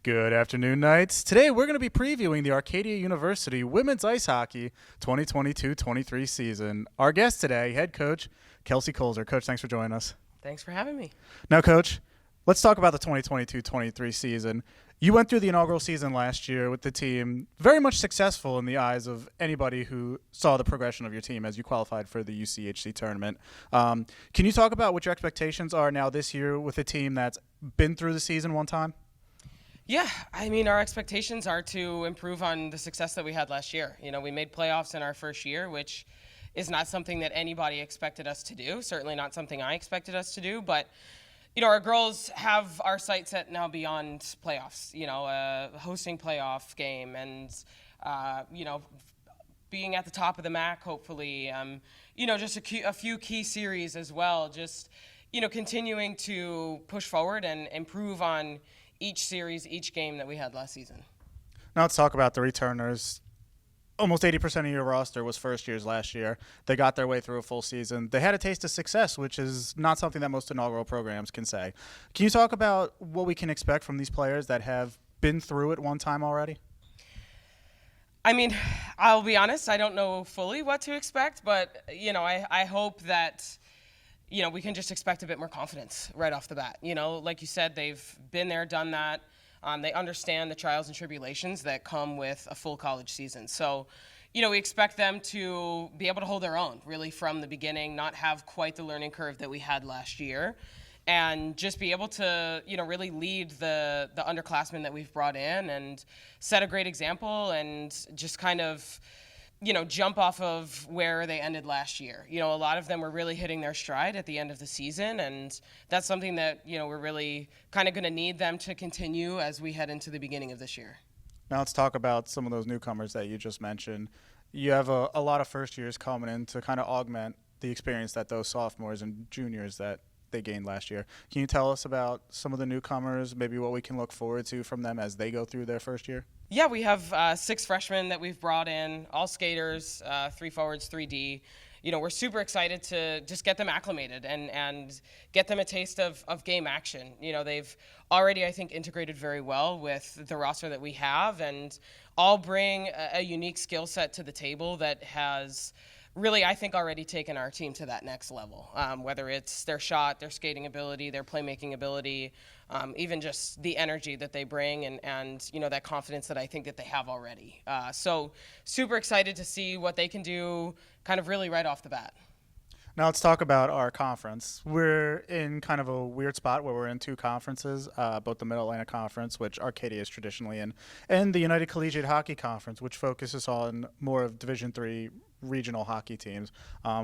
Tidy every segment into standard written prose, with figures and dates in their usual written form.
Good afternoon, Knights. Today we're going to be previewing the Arcadia University Women's Ice Hockey 2022-23 season. Our guest today, head coach Kelsey Colzer. Coach, thanks for joining us. Thanks for having me. Now, Coach, let's talk about the 2022-23 season. You went through the inaugural season last year with the team, very much successful in the eyes of anybody who saw the progression of your team as you qualified for the UCHC tournament. Can you talk about what your expectations are now this year with a team that's been through the season one time? Yeah, I mean, our expectations are to improve on the success that we had last year. You know, we made playoffs in our first year, which is not something that anybody expected us to do, certainly not something I expected us to do, but you know, our girls have our sights set now beyond playoffs, you know, hosting playoff game and, you know, being at the top of the MAC, hopefully, you know, just a few key series as well, just, you know, continuing to push forward and improve on each series, each game that we had last season. Now let's talk about the returners. Almost 80% of your roster was first years last year. They got their way through a full season. They had a taste of success, which is not something that most inaugural programs can say. Can you talk about what we can expect from these players that have been through it one time already? I mean, I'll be honest, I don't know fully what to expect, but, you know, I hope that, you know, we can just expect a bit more confidence right off the bat. You know, like you said, they've been there, done that. They understand the trials and tribulations that come with a full college season. So, you know, we expect them to be able to hold their own really from the beginning, not have quite the learning curve that we had last year, and just be able to, you know, really lead the underclassmen that we've brought in and set a great example and just kind of, you know, jump off of where they ended last year. You know, a lot of them were really hitting their stride at the end of the season, and that's something that, you know, we're really kind of going to need them to continue as we head into the beginning of this year. Now let's talk about some of those newcomers that you just mentioned. You have a lot of first years coming in to kind of augment the experience that those sophomores and juniors that they gained last year. Can you tell us about some of the newcomers, maybe what we can look forward to from them as they go through their first year? Yeah, we have 6 freshmen that we've brought in, all skaters, 3 forwards, 3D. You know, we're super excited to just get them acclimated and get them a taste of game action. You know, they've already, I think, integrated very well with the roster that we have and all bring a unique skill set to the table that has really, I think, already taken our team to that next level, whether it's their shot, their skating ability, their playmaking ability, even just the energy that they bring and you know, that confidence that I think that they have already. So super excited to see what they can do kind of really right off the bat. Now let's talk about our conference. We're in kind of a weird spot where we're in 2 conferences, both the Mid-Atlantic Conference, which Arcadia is traditionally in, and the United Collegiate Hockey Conference, which focuses on more of Division III regional hockey teams.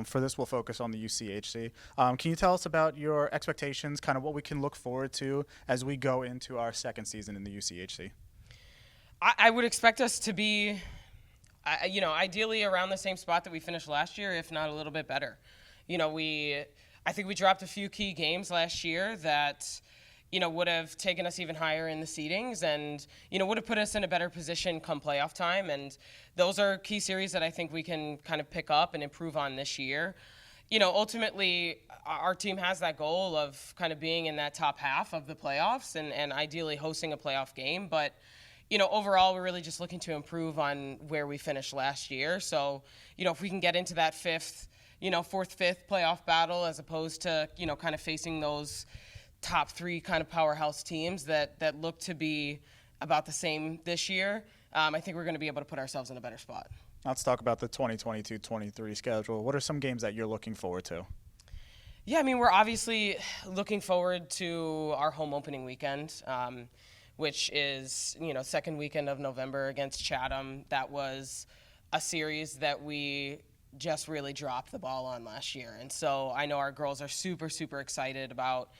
For this, we'll focus on the UCHC. Can you tell us about your expectations, kind of what we can look forward to as we go into our second season in the UCHC? I would expect us to be, you know, ideally around the same spot that we finished last year, if not a little bit better. You know, I think we dropped a few key games last year that, you know, would have taken us even higher in the seedings and, you know, would have put us in a better position come playoff time. And those are key series that I think we can kind of pick up and improve on this year. You know, ultimately, our team has that goal of kind of being in that top half of the playoffs and ideally hosting a playoff game. But, you know, overall, we're really just looking to improve on where we finished last year. So, you know, if we can get into that 4th, 5th playoff battle as opposed to, you know, kind of facing those top 3 kind of powerhouse teams that look to be about the same this year, I think we're going to be able to put ourselves in a better spot. Let's talk about the 2022-23 schedule. What are some games that you're looking forward to? Yeah, I mean, we're obviously looking forward to our home opening weekend, which is, you know, second weekend of November against Chatham. That was a series that we just really dropped the ball on last year. And so I know our girls are super, super excited about,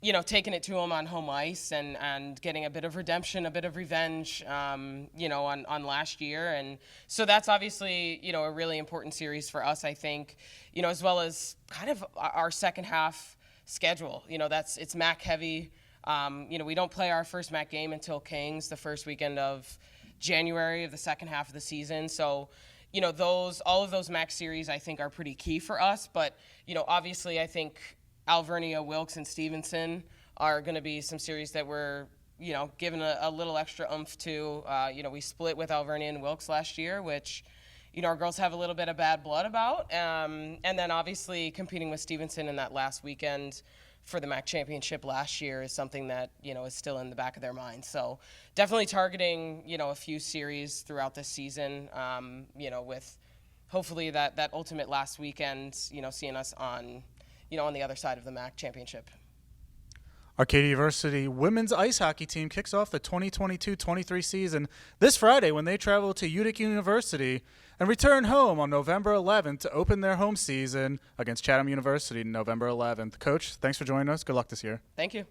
you know, taking it to them on home ice and getting a bit of redemption, a bit of revenge, you know, on last year. And so that's obviously, you know, a really important series for us, I think, you know, as well as kind of our second half schedule. You know, it's MAC heavy. You know, we don't play our first MAC game until Kings the first weekend of January of the second half of the season. So, you know, all of those MAC series I think are pretty key for us. But, you know, obviously I think Alvernia, Wilkes, and Stevenson are going to be some series that we're given a little extra oomph to. We split with Alvernia and Wilkes last year, which, our girls have a little bit of bad blood about. And then obviously competing with Stevenson in that last weekend for the MAC championship last year is something that, is still in the back of their minds. So definitely targeting, a few series throughout this season, with hopefully that ultimate last weekend, seeing us on the other side of the MAC championship. Arcadia University women's ice hockey team kicks off the 2022-23 season this Friday when they travel to Utica University and return home on November 11th to open their home season against Chatham University November 11th. Coach, thanks for joining us. Good luck this year. Thank you.